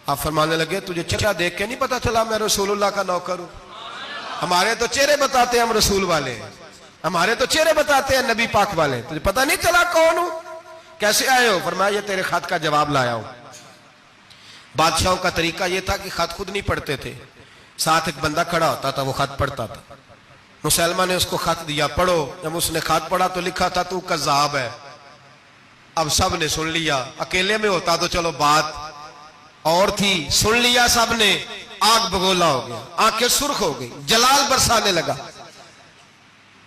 आप फरमाने लगे तुझे चेहरा देख के नहीं पता चला मैं रसूलुल्लाह का नौकर हूं? हमारे तो चेहरे बताते हैं हम रसूल वाले, हमारे तो चेहरे बताते हैं नबी पाक वाले, तुझे पता नहीं चला कौन हूं? कैसे आए हो? फरमाया ये तेरे खत का जवाब लाया हूं। बादशाहों का तरीका यह था कि खत खुद नहीं पढ़ते थे, साथ एक बंदा खड़ा होता था, वो खत पढ़ता था। मुसलमान ने उसको खत दिया, पढ़ो। जब उसने खत पढ़ा तो लिखा था तू कज़्ज़ाब है। अब सब ने सुन लिया, अकेले में होता तो चलो बात और थी, सुन लिया सब ने, आग बगोला हो गया, आंखें सुर्ख हो गई, जलाल बरसाने लगा।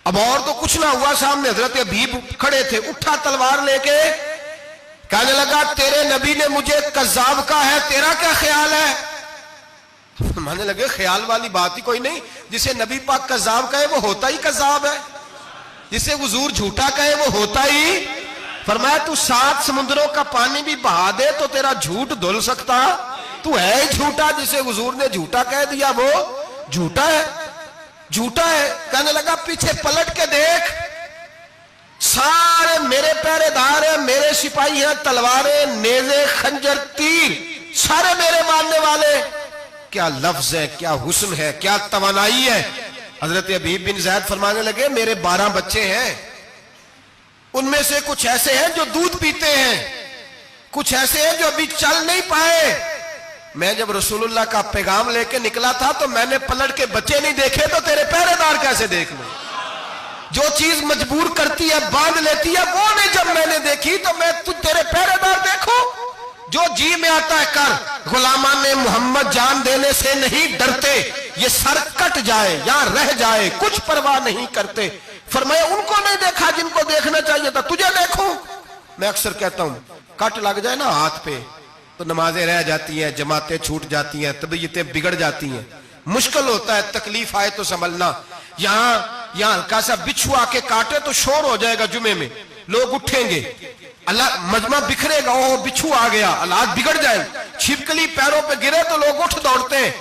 अब और तो कुछ ना हुआ, सामने हजरत अबीब खड़े थे, उठा तलवार लेके कहने लगा तेरे नबी ने मुझे कज़्ज़ाब कहा है, तेरा क्या ख्याल है? मानने लगे ख्याल वाली बात ही कोई नहीं, जिसे नबी पाक कज़्ज़ाब कहे वो होता ही कज़्ज़ाब है, जिसे हुजूर झूठा कहे वो होता ही। फरमाया तू 7 समुद्रों का पानी भी बहा दे तो तेरा झूठ धुल सकता, तू है ही झूठा, जिसे हुजूर ने झूठा कह दिया वो झूठा है, झूठा है। कहने लगा पीछे पलट के देख, सारे मेरे पहरेदार हैं, मेरे सिपाही हैं, तलवारें, नेज़े, खंजर, तीर सारे मेरे मानने वाले। क्या लफ्ज है, क्या हुस्न है, क्या तवानाई है। हजरत अबीब बिन ज़ैद फरमाने लगे मेरे 12 बच्चे हैं, उनमें से कुछ ऐसे हैं जो दूध पीते हैं, कुछ ऐसे हैं जो अभी चल नहीं पाए। मैं जब रसूलुल्लाह का पैगाम लेके निकला था तो मैंने पलट के बच्चे नहीं देखे, तो तेरे पहरेदार कैसे देख लूं? जो चीज मजबूर करती है, बांध लेती है, वो नहीं जब मैंने देखी तो मैं तू तेरे पहरेदार देखो। जो जी में आता है कर, गुलामा ने मोहम्मद जान देने से नहीं डरते, ये सर कट जाए या रह जाए कुछ परवाह नहीं करते। फरमाया उनको नहीं देखा जिनको देखना चाहिए था, तुझे देखूं? मैं अक्सर कहता हूं कट लग जाए ना हाथ पे तो नमाजें रह जाती हैं, जमातें छूट जाती हैं, तबीयतें बिगड़ जाती हैं, मुश्किल होता है, तकलीफ आए तो संभलना। यहाँ हल्का सा बिच्छू आके काटे तो शोर हो जाएगा, जुमे में लोग उठेंगे, अल्लाह मजमा बिखरेगा, ओ बिच्छू आ गया, हालात बिगड़ जाए। छिपकली पैरों पे गिरे तो लोग उठ दौड़ते हैं।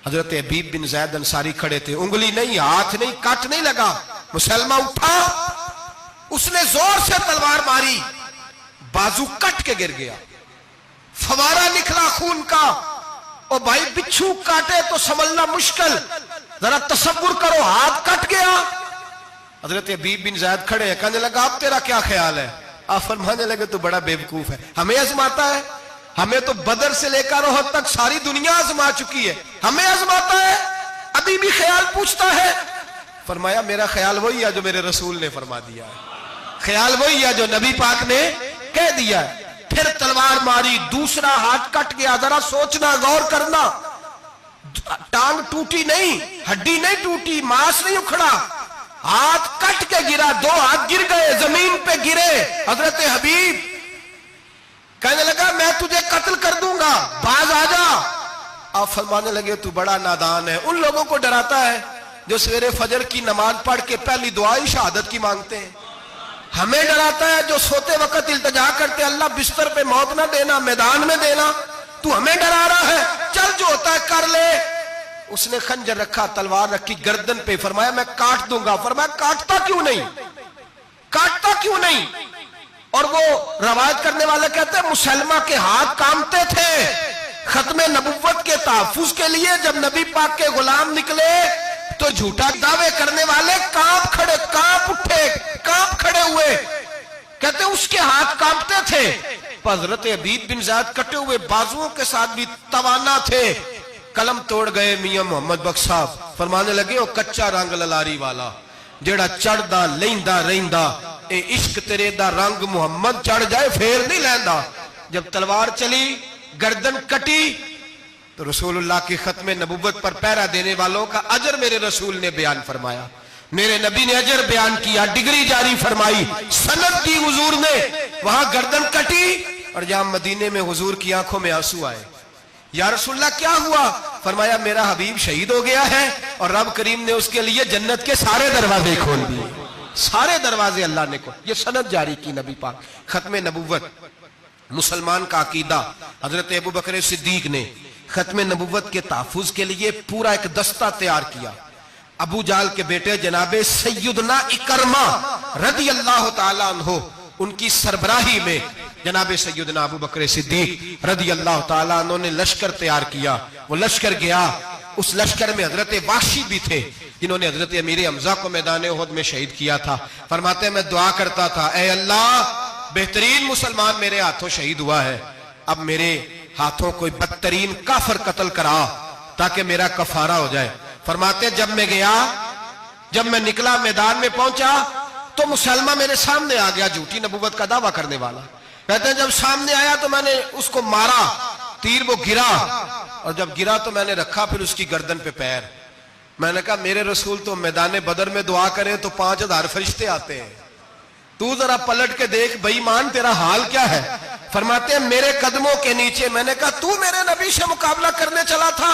हजरत अबीब बिन ज़ैद अंसारी खड़े थे, उंगली नहीं, हाथ नहीं, काट नहीं लगा। मुसलमान उठा, उसने जोर से तलवार मारी, बाजू कट के गिर गया, फवारा निकला खून का। ओ भाई बिच्छू काटे तो समझना मुश्किल, जरा तसव्वुर करो, हाथ कट गया। हजरत अबीब बिन ज़ैद खड़े हैं, कहने लगा अब तेरा क्या ख्याल है? आप फरमाने लगे तू बड़ा बेवकूफ है, हमें आजमाता है, हमें तो बदर से लेकर ओहद तक सारी दुनिया आजमा चुकी है, हमें आजमाता है, अभी भी ख्याल पूछता है। फरमाया मेरा ख्याल वही है जो मेरे रसूल ने फरमा दिया है, ख्याल वही है जो नबी पाक ने कह दिया है। फिर तलवार मारी, दूसरा हाथ कट गया। जरा सोचना, गौर करना, टांग टूटी नहीं, हड्डी नहीं टूटी, मांस नहीं उखड़ा, हाथ कट के गिरा, 2 हाथ गिर गए, जमीन पे गिरे। हजरत हबीब कहने लगा मैं तुझे कत्ल कर दूंगा, बाज आ जा। आप फरमाने लगे तू बड़ा नादान है। उन लोगों को डराता है जो सवेरे फजर की नमाज पढ़ के पहली दुआ ही शहादत की मांगते हैं। हमें डराता है जो सोते वक्त इल्तिजा करते अल्लाह बिस्तर पे मौत ना देना, मैदान में देना। तू हमें डरा रहा है, चल जो होता है कर ले। उसने खंजर रखा, तलवार रखी गर्दन पे, फरमाया मैं काट दूंगा। फरमाया काटता क्यों नहीं, काटता क्यों नहीं? और वो रवायत करने वाले कहते हैं मुसलमा के हाथ कांपते थे खत्मे नबुव्वत के तहफ्फुज के लिए। जब नबी पाक के गुलाम निकले तो झूठा दावे करने वाले कांप खड़े, कांप उठे, कांप खड़े हुए। कहते उसके हाथ कांपते थे। हजरत अबीब बिन ज़ैद कटे हुए बाजुओं के साथ भी तवाना थे, कलम तोड़ गए मियां मोहम्मद बख्श साहब। फरमाने लगे वो कच्चा रंग ललारी वाला जेड़ा चढ़दा लेंदा रहिंदा, ए इश्क तेरे दा रंग मुहम्मद चढ़ जाए फेर नहीं लैंदा। जब तलवार चली, गर्दन कटी, तो रसूलुल्लाह की खत्मे नबुव्वत पर पहरा देने वालों का अजर मेरे रसूल ने बयान फरमाया, मेरे नबी ने अजर बयान किया, डिग्री जारी फरमाई, सनद दी हुजूर ने। वहां गर्दन कटी और जहां मदीने में हुजूर की आंखों में आंसू आए। या रसूलल्लाह क्या हुआ? फरमाया मेरा हबीब शहीद हो गया है और रब करीम ने उसके लिए जन्नत के सारे दरवाजे खोल दिए, सारे दरवाजे अल्लाह ने खोल। ये सनद जारी की नबी पाक, खत्मे नबुव्वत। मुसलमान का अकीदा, हजरत अबू बकर सिद्दीक ने खत्मे नबुव्वत के तहफ्फुज के लिए पूरा एक दस्ता तैयार किया। अबू जाल के बेटे जनाबे सैयदना इकरमा रज़ी अल्लाह ताला अन्हु, उनकी सरबराही में जनाब सैयदना अबू बकर सिद्दीक रदी अल्लाह ताला अन्हु ने लश्कर तैयार किया। वो लश्कर गया, उस लश्कर में हजरत वाशी भी थे जिन्होंने हजरत अमीर हमजा को मैदान उहद में शहीद किया था। फरमाते मैं दुआ करता था, ऐ अल्लाह बेहतरीन मुसलमान मेरे हाथों शहीद हुआ है, अब मेरे हाथों कोई बदतरीन काफिर कत्ल करा ताकि मेरा कफारा हो जाए। फरमाते जब मैं गया, जब मैं निकला मैदान में पहुंचा तो मुसलमान मेरे सामने आ गया, झूठी नबूवत का दावा करने वाला। कहते हैं जब सामने आया तो मैंने उसको मारा, तीर वो गिरा, और जब गिरा तो मैंने रखा फिर उसकी गर्दन पे पैर। मैंने कहा मेरे रसूल तो मैदान बदर में दुआ करें तो 5000 फरिश्ते आते हैं, तू जरा पलट के देख बेईमान तेरा हाल क्या है। फरमाते हैं मेरे कदमों के नीचे, मैंने कहा तू मेरे नबी से मुकाबला करने चला था?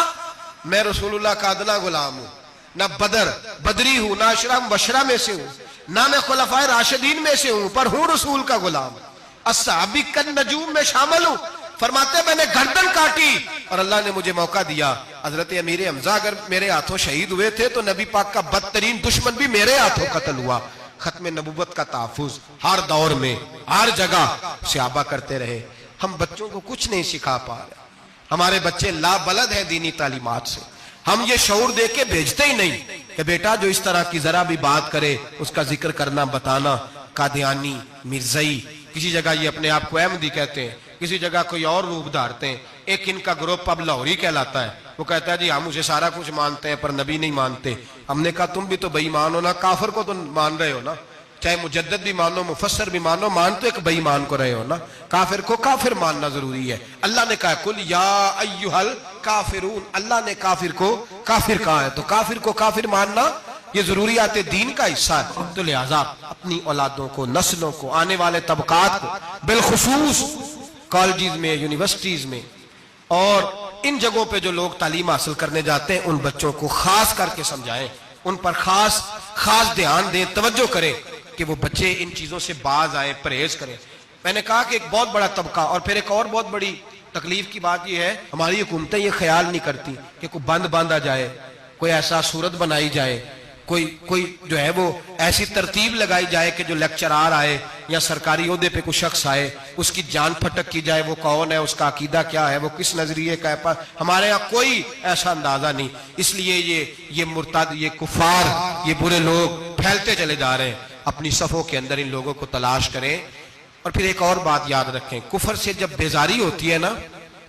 मैं रसूलुल्लाह का अदना गुलाम हूं, ना बदरी हूं, ना अशरा बशरा में से हूं, ना मैं खुलफाए राशिदीन में से हूं, पर हूं रसूल का गुलाम। अस्साबी कन नजूम में शामिल हूं। फरमाते मैंने गर्दन काटी और अल्लाह ने मुझे मौका दिया। हजरत अमीर हमजा अगर मेरे हाथों शहीद हुए थे तो नबी पाक का बदतरीन दुश्मन भी मेरे हाथों कत्ल हुआ। खत्म नबूवत का तहफुज हर दौर में हर जगह सहाबा करते रहे। हम बच्चों को कुछ नहीं सिखा पा रहे, हमारे बच्चे लाबलद हैं दीनी तालीमात से। हम ये शऊर दे के भेजते ही नहीं कि बेटा जो इस तरह की जरा भी बात करे उसका जिक्र करना बताना। कादियानी, मिर्जई, किसी जगह ये अपने आप को अहमदी कहते हैं, किसी जगह कोई और रूप धारते हैं। एक इनका ग्रुप अब लाहौरी कहलाता है, वो कहता है जी हम उसे सारा कुछ मानते हैं पर नबी नहीं मानते। हमने कहा तुम भी तो बेईमान हो ना, काफिर को तो मान रहे हो ना, चाहे मुजद्दिद भी मानो मुफस्सर भी मानो, मान तो एक बेईमान को रहे हो ना। काफिर को काफिर मानना जरूरी है। अल्लाह ने कहा कुल या अय्युहल काफिरून, अल्लाह ने काफिर को काफिर कहा है, तो काफिर को काफिर मानना ये जरूरियात दीन का हिस्सा है। तो लिहाजा अपनी औलादों को, नस्लों को, आने वाले तबकात को बिलखुसूस कॉलेज में, यूनिवर्सिटीज में और इन जगहों पे जो लोग तालीम हासिल करने जाते हैं उन बच्चों को खास करके समझाएं, उन पर खास ध्यान दें, तवज्जो करें कि वो बच्चे इन चीजों से बाज आए, परहेज करें। मैंने कहा कि एक बहुत बड़ा तबका, और फिर एक और बहुत बड़ी तकलीफ की बात यह है हमारी हुकूमतें ये ख्याल नहीं करती कि कोई बंद बांधा जाए, कोई ऐसा सूरत बनाई जाए, कोई जो है वो ऐसी तरतीब लगाई जाए कि जो लेक्चरार आए या सरकारी ओहदे पे कोई शख्स आए उसकी जान फटक की जाए, वो कौन है, उसका अकीदा क्या है, वो किस नजरिए का है। हमारे यहाँ कोई ऐसा अंदाजा नहीं। इसलिए ये मुर्ताद, ये कुफार, ये बुरे लोग फैलते चले जा रहे हैं। अपनी सफों के अंदर इन लोगों को तलाश करें। और फिर एक और बात याद रखें, कुफर से जब बेजारी होती है ना,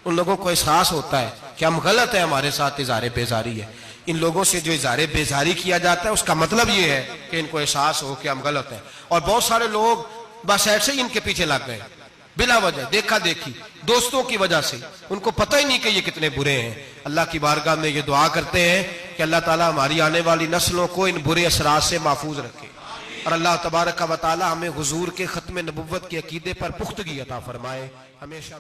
उन लोगों को एहसास होता है कि हम गलत है, हमारे साथ इज़हारे बेजारी है। इन लोगों से जो इज़हारे बेजारी किया जाता है उसका मतलब ये है कि इनको एहसास हो कि हम गलत हैं। और बहुत सारे लोग बस ऐसे ही इनके पीछे लग गए बिला वजह, देखा देखी, दोस्तों की वजह से, उनको पता ही नहीं कि ये कितने बुरे हैं। अल्लाह की बारगाह में ये दुआ करते हैं कि अल्लाह ताला हमारी आने वाली नस्लों को इन बुरे असरात से महफूज रखे और अल्लाह तबारक व तआला हमें हुजूर के खत्म नबुव्वत के अकीदे पर पुख्तगी अता फरमाए। हमेशा